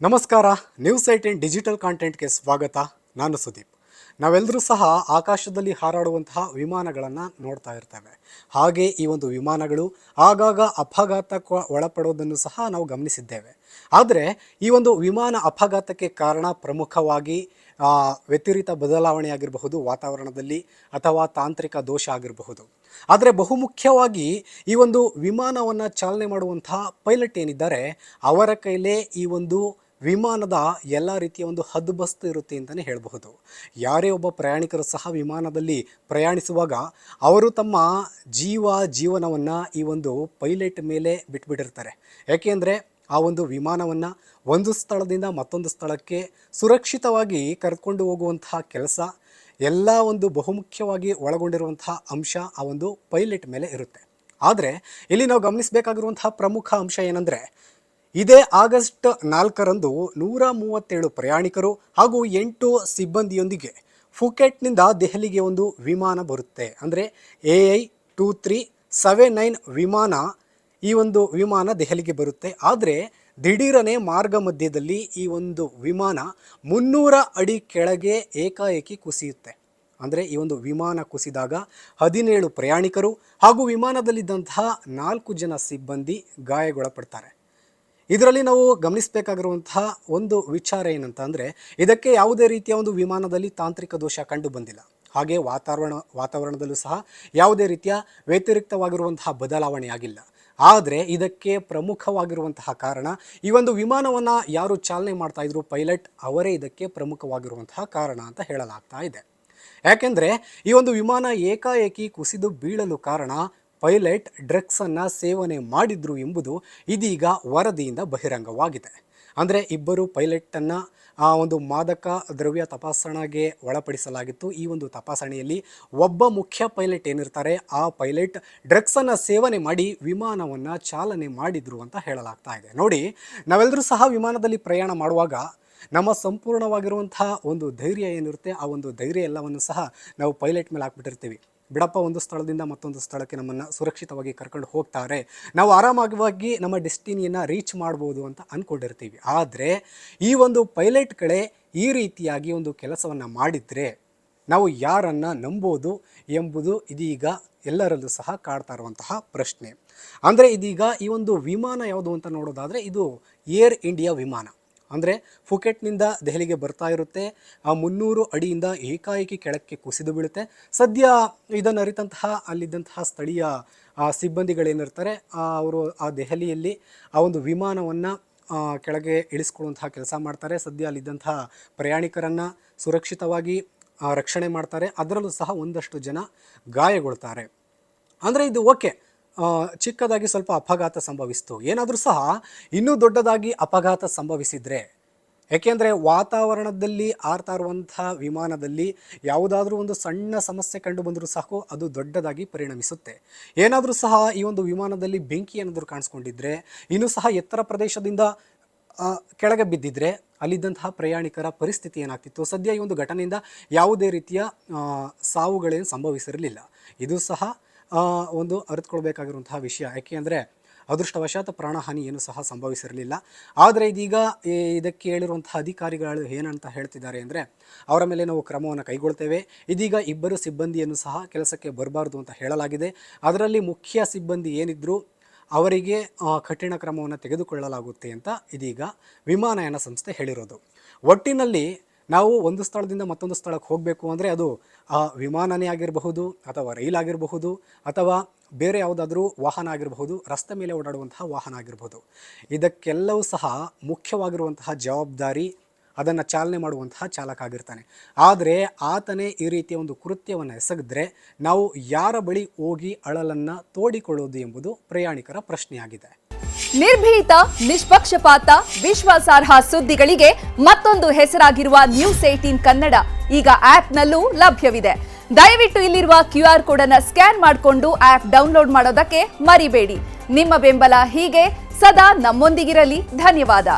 ನಮಸ್ಕಾರ. News 18 digital ಕಾಂಟೆಂಟ್ಗೆ ಸ್ವಾಗತ. ನಾನು ಸುದೀಪ್. ನಾವೆಲ್ಲರೂ ಸಹ ಆಕಾಶದಲ್ಲಿ ಹಾರಾಡುವಂತಹ ವಿಮಾನಗಳನ್ನು ನೋಡ್ತಾ ಇರ್ತೇವೆ. ಹಾಗೆ ಈ ಒಂದು ವಿಮಾನಗಳು ಆಗಾಗ ಅಪಘಾತಕ್ಕೆ ಒಳಪಡೋದನ್ನು ಸಹ ನಾವು ಗಮನಿಸಿದ್ದೇವೆ. ಆದರೆ ಈ ಒಂದು ವಿಮಾನ ಅಪಘಾತಕ್ಕೆ ಕಾರಣ ಪ್ರಮುಖವಾಗಿ ವ್ಯತಿರಿಕ್ತ ಬದಲಾವಣೆ ಆಗಿರಬಹುದು ವಾತಾವರಣದಲ್ಲಿ, ಅಥವಾ ತಾಂತ್ರಿಕ ದೋಷ ಆಗಿರಬಹುದು. ಆದರೆ ಬಹುಮುಖ್ಯವಾಗಿ ಈ ಒಂದು ವಿಮಾನವನ್ನು ಚಾಲನೆ ಮಾಡುವಂತಹ ಪೈಲಟ್ ಏನಿದ್ದಾರೆ ಅವರ ಕೈಲೇ ಈ ಒಂದು ವಿಮಾನದ ಎಲ್ಲ ರೀತಿಯ ಒಂದು ಹದ್ದುಬಸ್ತು ಇರುತ್ತೆ ಅಂತಲೇ ಹೇಳಬಹುದು. ಯಾರೇ ಒಬ್ಬ ಪ್ರಯಾಣಿಕರು ಸಹ ವಿಮಾನದಲ್ಲಿ ಪ್ರಯಾಣಿಸುವಾಗ ಅವರು ತಮ್ಮ ಜೀವನವನ್ನು ಈ ಒಂದು ಪೈಲಟ್ ಮೇಲೆ ಬಿಟ್ಬಿಟ್ಟಿರ್ತಾರೆ. ಯಾಕೆಂದರೆ ಆ ಒಂದು ವಿಮಾನವನ್ನು ಒಂದು ಸ್ಥಳದಿಂದ ಮತ್ತೊಂದು ಸ್ಥಳಕ್ಕೆ ಸುರಕ್ಷಿತವಾಗಿ ಕರೆದುಕೊಂಡು ಹೋಗುವಂತಹ ಕೆಲಸ ಎಲ್ಲ ಒಂದು ಬಹುಮುಖ್ಯವಾಗಿ ಒಳಗೊಂಡಿರುವಂತಹ ಅಂಶ ಆ ಒಂದು ಪೈಲಟ್ ಮೇಲೆ ಇರುತ್ತೆ. ಆದರೆ ಇಲ್ಲಿ ನಾವು ಗಮನಿಸಬೇಕಾಗಿರುವಂತಹ ಪ್ರಮುಖ ಅಂಶ ಏನಂದರೆ, ಇದೇ ಆಗಸ್ಟ್ 4ರಂದು 137 ಪ್ರಯಾಣಿಕರು ಹಾಗೂ 8 ಸಿಬ್ಬಂದಿಯೊಂದಿಗೆ ಫುಕೆಟ್ನಿಂದ ದೆಹಲಿಗೆ ಒಂದು ವಿಮಾನ ಬರುತ್ತೆ. ಅಂದರೆ AI2379 ವಿಮಾನ, ಈ ಒಂದು ವಿಮಾನ ದೆಹಲಿಗೆ ಬರುತ್ತೆ. ಆದರೆ ದಿಢೀರನೆ ಮಾರ್ಗ ಮಧ್ಯದಲ್ಲಿ ಈ ಒಂದು ವಿಮಾನ 300 ಅಡಿ ಕೆಳಗೆ ಏಕಾಏಕಿ ಕುಸಿಯುತ್ತೆ. ಅಂದರೆ ಈ ಒಂದು ವಿಮಾನ ಕುಸಿದಾಗ 17 ಪ್ರಯಾಣಿಕರು ಹಾಗೂ ವಿಮಾನದಲ್ಲಿದ್ದಂತಹ 4 ಜನ ಸಿಬ್ಬಂದಿ ಗಾಯಗೊಳಪಡ್ತಾರೆ. ಇದರಲ್ಲಿ ನಾವು ಗಮನಿಸಬೇಕಾಗಿರುವಂತಹ ಒಂದು ವಿಚಾರ ಏನಂತ ಅಂದರೆ, ಇದಕ್ಕೆ ಯಾವುದೇ ರೀತಿಯ ಒಂದು ವಿಮಾನದಲ್ಲಿ ತಾಂತ್ರಿಕ ದೋಷ ಕಂಡು ಬಂದಿಲ್ಲ. ಹಾಗೆ ವಾತಾವರಣದಲ್ಲೂ ಸಹ ಯಾವುದೇ ರೀತಿಯ ವ್ಯತಿರಿಕ್ತವಾಗಿರುವಂತಹ ಬದಲಾವಣೆ ಆಗಿಲ್ಲ. ಆದರೆ ಇದಕ್ಕೆ ಪ್ರಮುಖವಾಗಿರುವಂತಹ ಕಾರಣ, ಈ ಒಂದು ವಿಮಾನವನ್ನು ಯಾರು ಚಾಲನೆ ಮಾಡ್ತಾ ಇದ್ರು ಪೈಲಟ್ ಅವರೇ ಇದಕ್ಕೆ ಪ್ರಮುಖವಾಗಿರುವಂತಹ ಕಾರಣ ಅಂತ ಹೇಳಲಾಗ್ತಾ ಇದೆ. ಯಾಕೆಂದರೆ ಈ ಒಂದು ವಿಮಾನ ಏಕಾಏಕಿ ಕುಸಿದು ಬೀಳಲು ಕಾರಣ ಪೈಲಟ್ ಡ್ರಗ್ಸನ್ನು ಸೇವನೆ ಮಾಡಿದ್ರು ಎಂಬುದು ಇದೀಗ ವರದಿಯಿಂದ ಬಹಿರಂಗವಾಗಿದೆ. ಅಂದರೆ ಇಬ್ಬರು ಪೈಲಟನ್ನು ಒಂದು ಮಾದಕ ದ್ರವ್ಯ ತಪಾಸಣೆಗೆ ಒಳಪಡಿಸಲಾಗಿತ್ತು. ಈ ಒಂದು ತಪಾಸಣೆಯಲ್ಲಿ ಒಬ್ಬ ಮುಖ್ಯ ಪೈಲಟ್ ಏನಿರ್ತಾರೆ ಆ ಪೈಲಟ್ ಡ್ರಗ್ಸನ್ನು ಸೇವನೆ ಮಾಡಿ ವಿಮಾನವನ್ನು ಚಾಲನೆ ಮಾಡಿದ್ರು ಅಂತ ಹೇಳಲಾಗ್ತಾ ಇದೆ. ನೋಡಿ, ನಾವೆಲ್ಲರೂ ಸಹ ವಿಮಾನದಲ್ಲಿ ಪ್ರಯಾಣ ಮಾಡುವಾಗ ನಮ್ಮ ಸಂಪೂರ್ಣವಾಗಿರುವಂತಹ ಒಂದು ಧೈರ್ಯ ಏನಿರುತ್ತೆ ಆ ಒಂದು ಧೈರ್ಯ ಎಲ್ಲವನ್ನು ಸಹ ನಾವು ಪೈಲಟ್ ಮೇಲೆ ಹಾಕ್ಬಿಟ್ಟಿರ್ತೀವಿ. ಬಿಡಪ್ಪ, ಒಂದು ಸ್ಥಳದಿಂದ ಮತ್ತೊಂದು ಸ್ಥಳಕ್ಕೆ ನಮ್ಮನ್ನು ಸುರಕ್ಷಿತವಾಗಿ ಕರ್ಕೊಂಡು ಹೋಗ್ತಾರೆ, ನಾವು ಆರಾಮಾಗಿ ನಮ್ಮ ಡೆಸ್ಟಿನಿಯನ್ನು ರೀಚ್ ಮಾಡ್ಬೋದು ಅಂತ ಅಂದ್ಕೊಂಡಿರ್ತೀವಿ. ಆದರೆ ಈ ಒಂದು ಪೈಲಟ್ಗಳೇ ಈ ರೀತಿಯಾಗಿ ಒಂದು ಕೆಲಸವನ್ನು ಮಾಡಿದರೆ ನಾವು ಯಾರನ್ನು ನಂಬೋದು ಎಂಬುದು ಇದೀಗ ಎಲ್ಲರಲ್ಲೂ ಸಹ ಕಾಡ್ತಾ ಇರುವಂತಹ ಪ್ರಶ್ನೆ. ಅಂದರೆ ಇದೀಗ ಈ ಒಂದು ವಿಮಾನ ಯಾವುದು ಅಂತ ನೋಡೋದಾದರೆ ಇದು ಏರ್ ಇಂಡಿಯಾ ವಿಮಾನ. ಅಂದರೆ ಫುಕೆಟ್ನಿಂದ ದೆಹಲಿಗೆ ಬರ್ತಾ ಇರುತ್ತೆ. 300 ಅಡಿಯಿಂದ ಏಕಾಏಕಿ ಕೆಳಕ್ಕೆ ಕುಸಿದು ಬೀಳುತ್ತೆ. ಸದ್ಯ ಇದನ್ನು ಅರಿತಂತಹ ಅಲ್ಲಿದ್ದಂತಹ ಸ್ಥಳೀಯ ಸಿಬ್ಬಂದಿಗಳೇನಿರ್ತಾರೆ ಅವರು ಆ ದೆಹಲಿಯಲ್ಲಿ ಆ ಒಂದು ವಿಮಾನವನ್ನು ಕೆಳಗೆ ಇಳಿಸ್ಕೊಳ್ಳುವಂತಹ ಕೆಲಸ ಮಾಡ್ತಾರೆ. ಸದ್ಯ ಅಲ್ಲಿದ್ದಂತಹ ಪ್ರಯಾಣಿಕರನ್ನು ಸುರಕ್ಷಿತವಾಗಿ ರಕ್ಷಣೆ ಮಾಡ್ತಾರೆ. ಅದರಲ್ಲೂ ಸಹ ಒಂದಷ್ಟು ಜನ ಗಾಯಗೊಳ್ತಾರೆ. ಅಂದರೆ ಇದು ಓಕೆ, ಚಿಕ್ಕದಾಗಿ ಸ್ವಲ್ಪ ಅಪಘಾತ ಸಂಭವಿಸಿತು. ಏನಾದರೂ ಸಹ ಇನ್ನೂ ದೊಡ್ಡದಾಗಿ ಅಪಘಾತ ಸಂಭವಿಸಿದರೆ, ಏಕೆಂದರೆ ವಾತಾವರಣದಲ್ಲಿ ಆರ್ತಾ ಇರುವಂಥ ವಿಮಾನದಲ್ಲಿ ಯಾವುದಾದ್ರೂ ಒಂದು ಸಣ್ಣ ಸಮಸ್ಯೆ ಕಂಡು ಬಂದರೂ ಸಾಕು ಅದು ದೊಡ್ಡದಾಗಿ ಪರಿಣಮಿಸುತ್ತೆ. ಏನಾದರೂ ಸಹ ಈ ಒಂದು ವಿಮಾನದಲ್ಲಿ ಬೆಂಕಿ ಏನಾದರೂ ಕಾಣಿಸ್ಕೊಂಡಿದ್ರೆ, ಇನ್ನೂ ಸಹ ಎತ್ತರ ಪ್ರದೇಶದಿಂದ ಕೆಳಗೆ ಬಿದ್ದಿದ್ರೆ ಅಲ್ಲಿದ್ದಂತಹ ಪ್ರಯಾಣಿಕರ ಪರಿಸ್ಥಿತಿ ಏನಾಗ್ತಿತ್ತು. ಸದ್ಯ ಈ ಒಂದು ಘಟನೆಯಿಂದ ಯಾವುದೇ ರೀತಿಯ ಸಾವುಗಳೇನು ಸಂಭವಿಸಿರಲಿಲ್ಲ. ಇದು ಸಹ ಒಂದು ಅರಿತುಕೊಳ್ಬೇಕಾಗಿರುವಂತಹ ವಿಷಯ. ಯಾಕೆಂದರೆ ಅದೃಷ್ಟವಶಾತ್ ಪ್ರಾಣಹಾನಿ ಏನು ಸಹ ಸಂಭವಿಸಿರಲಿಲ್ಲ. ಆದರೆ ಇದೀಗ ಇದಕ್ಕೆ ಹೇಳಿರುವಂತಹ ಅಧಿಕಾರಿಗಳು ಏನಂತ ಹೇಳ್ತಿದ್ದಾರೆ ಅಂದರೆ, ಅವರ ಮೇಲೆ ನಾವು ಕ್ರಮವನ್ನು ಕೈಗೊಳ್ತೇವೆ. ಇದೀಗ ಇಬ್ಬರು ಸಿಬ್ಬಂದಿಯನ್ನು ಸಹ ಕೆಲಸಕ್ಕೆ ಬರಬಾರ್ದು ಅಂತ ಹೇಳಲಾಗಿದೆ. ಅದರಲ್ಲಿ ಮುಖ್ಯ ಸಿಬ್ಬಂದಿ ಏನಿದ್ರು ಅವರಿಗೆ ಕಠಿಣ ಕ್ರಮವನ್ನು ತೆಗೆದುಕೊಳ್ಳಲಾಗುತ್ತೆ ಅಂತ ಇದೀಗ ವಿಮಾನಯಾನ ಸಂಸ್ಥೆ ಹೇಳಿರೋದು. ಒಟ್ಟಿನಲ್ಲಿ ನಾವು ಒಂದು ಸ್ಥಳದಿಂದ ಮತ್ತೊಂದು ಸ್ಥಳಕ್ಕೆ ಹೋಗಬೇಕು ಅಂದರೆ ಅದು ವಿಮಾನನೇ ಆಗಿರಬಹುದು, ಅಥವಾ ರೈಲ್ ಆಗಿರಬಹುದು, ಅಥವಾ ಬೇರೆ ಯಾವುದಾದ್ರೂ ವಾಹನ ಆಗಿರಬಹುದು, ರಸ್ತೆ ಮೇಲೆ ಓಡಾಡುವಂತಹ ವಾಹನ ಆಗಿರಬಹುದು. ಇದಕ್ಕೆಲ್ಲವೂ ಸಹ ಮುಖ್ಯವಾಗಿರುವಂತಹ ಜವಾಬ್ದಾರಿ ಅದನ್ನು ಚಾಲನೆ ಮಾಡುವಂತಹ ಚಾಲಕ ಆಗಿರ್ತಾನೆ. ಆದರೆ ಆತನೇ ಈ ರೀತಿಯ ಒಂದು ಕೃತ್ಯವನ್ನು ಎಸಗಿದ್ರೆ ನಾವು ಯಾರ ಬಳಿ ಹೋಗಿ ಅಳಲನ್ನು ತೋಡಿಕೊಳ್ಳೋದು ಎಂಬುದು ಪ್ರಯಾಣಿಕರ ಪ್ರಶ್ನೆಯಾಗಿದೆ. ನಿರ್ಭೀತ, ನಿಷ್ಪಕ್ಷಪಾತ, ವಿಶ್ವಾಸಾರ್ಹ ಸುದ್ದಿಗಳಿಗೆ ಮತ್ತೊಂದು ಹೆಸರಾಗಿರುವ ನ್ಯೂಸ್ 18 ಕನ್ನಡ ಈಗ ಆಪ್ನಲ್ಲೂ ಲಭ್ಯವಿದೆ. ದಯವಿಟ್ಟು ಇಲ್ಲಿರುವ QR ಕೋಡ್ ಅನ್ನು ಸ್ಕ್ಯಾನ್ ಮಾಡಿಕೊಂಡು ಆಪ್ ಡೌನ್ಲೋಡ್ ಮಾಡೋದಕ್ಕೆ ಮರಿಬೇಡಿ. ನಿಮ್ಮ ಬೆಂಬಲ ಹೀಗೆ ಸದಾ ನಮ್ಮೊಂದಿಗಿರಲಿ. ಧನ್ಯವಾದ.